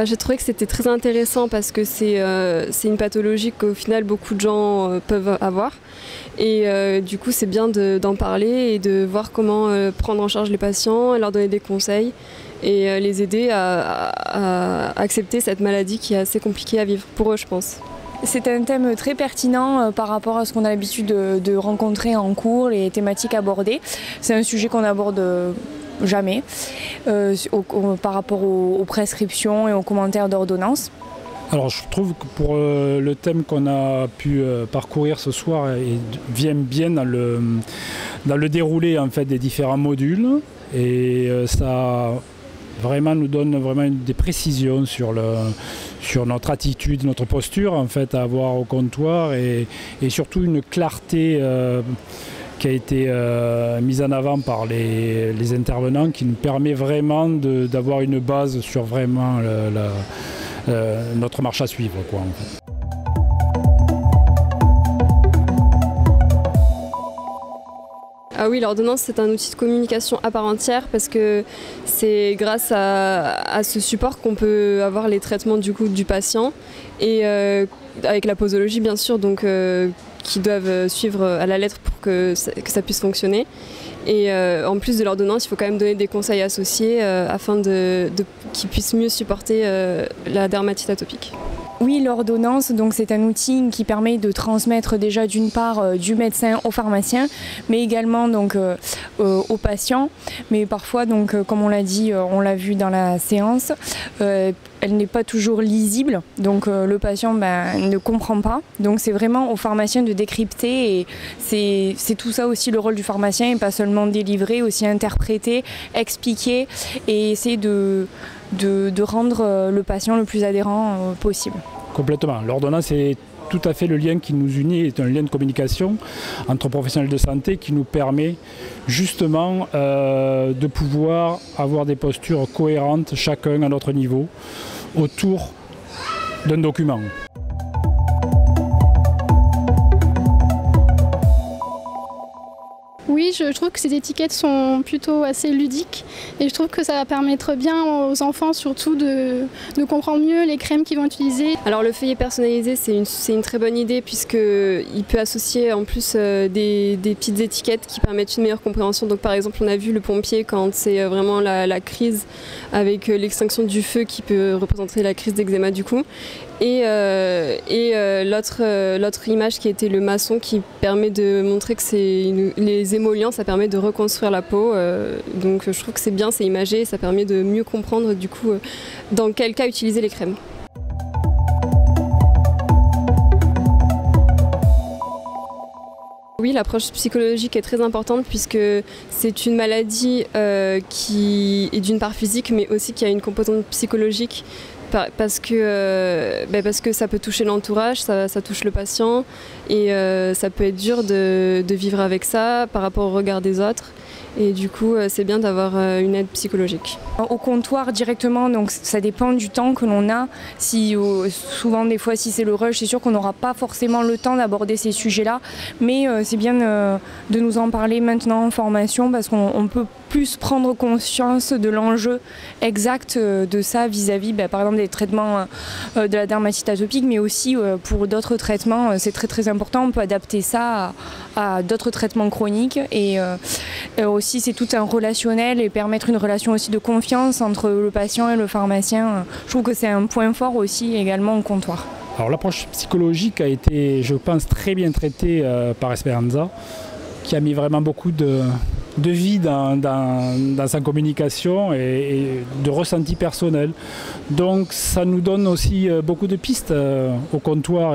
J'ai trouvé que c'était très intéressant parce que c'est une pathologie qu'au final beaucoup de gens peuvent avoir. Et du coup, c'est bien d'en parler et de voir comment prendre en charge les patients, leur donner des conseils et les aider à accepter cette maladie qui est assez compliquée à vivre pour eux, je pense. C'est un thème très pertinent par rapport à ce qu'on a l'habitude de rencontrer en cours, les thématiques abordées. C'est un sujet qu'on aborde jamais par rapport aux prescriptions et aux commentaires d'ordonnance. Alors je trouve que pour le thème qu'on a pu parcourir ce soir, il vient bien dans le déroulé en fait, des différents modules et ça vraiment nous donne vraiment des précisions sur notre attitude, notre posture en fait, à avoir au comptoir et surtout une clarté qui a été mise en avant par les intervenants qui nous permet vraiment d'avoir une base sur vraiment notre marche à suivre, quoi, en fait. Ah oui, l'ordonnance c'est un outil de communication à part entière parce que c'est grâce à ce support qu'on peut avoir les traitements du patient et avec la posologie bien sûr, donc qui doivent suivre à la lettre pour que ça puisse fonctionner. Et en plus de l'ordonnance, il faut quand même donner des conseils associés afin qu'ils puissent mieux supporter la dermatite atopique. Oui, l'ordonnance, donc c'est un outil qui permet de transmettre déjà d'une part du médecin au pharmacien, mais également donc aux patients. Mais parfois, donc comme on l'a dit, on l'a vu dans la séance, elle n'est pas toujours lisible, donc le patient ne comprend pas. Donc c'est vraiment au pharmacien de décrypter et c'est tout ça aussi le rôle du pharmacien et pas seulement délivrer, aussi interpréter, expliquer et essayer de rendre le patient le plus adhérent possible. Complètement. L'ordonnance est tout à fait le lien qui nous unit, est un lien de communication entre professionnels de santé qui nous permet justement de pouvoir avoir des postures cohérentes, chacun à notre niveau, autour d'un document. Oui, je trouve que ces étiquettes sont plutôt assez ludiques et je trouve que ça va permettre bien aux enfants surtout de comprendre mieux les crèmes qu'ils vont utiliser. Alors le feuillet personnalisé c'est une très bonne idée puisqu'il peut associer en plus des petites étiquettes qui permettent une meilleure compréhension. Donc par exemple on a vu le pompier quand c'est vraiment la crise avec l'extinction du feu qui peut représenter la crise d'eczéma du coup. Et l'autre image qui était le maçon qui permet de montrer que les émollients, ça permet de reconstruire la peau. Donc je trouve que c'est bien, c'est imagé et ça permet de mieux comprendre du coup dans quel cas utiliser les crèmes. Oui, l'approche psychologique est très importante puisque c'est une maladie qui est d'une part physique mais aussi qui a une composante psychologique. Parce que ça peut toucher l'entourage, ça touche le patient et ça peut être dur de vivre avec ça par rapport au regard des autres. Et du coup, c'est bien d'avoir une aide psychologique. Au comptoir directement, donc ça dépend du temps que l'on a. Souvent, des fois, si c'est le rush, c'est sûr qu'on n'aura pas forcément le temps d'aborder ces sujets-là. Mais c'est bien de nous en parler maintenant en formation parce qu'on peut plus prendre conscience de l'enjeu exact de ça vis-à-vis, par exemple, des traitements de la dermatite atopique, mais aussi pour d'autres traitements. C'est très très important. On peut adapter ça à d'autres traitements chroniques et aussi c'est tout un relationnel et permettre une relation aussi de confiance entre le patient et le pharmacien. Je trouve que c'est un point fort aussi également au comptoir. Alors l'approche psychologique a été, je pense, très bien traitée par Esperanza, qui a mis vraiment beaucoup de vie dans sa communication et de ressenti personnel. Donc ça nous donne aussi beaucoup de pistes au comptoir.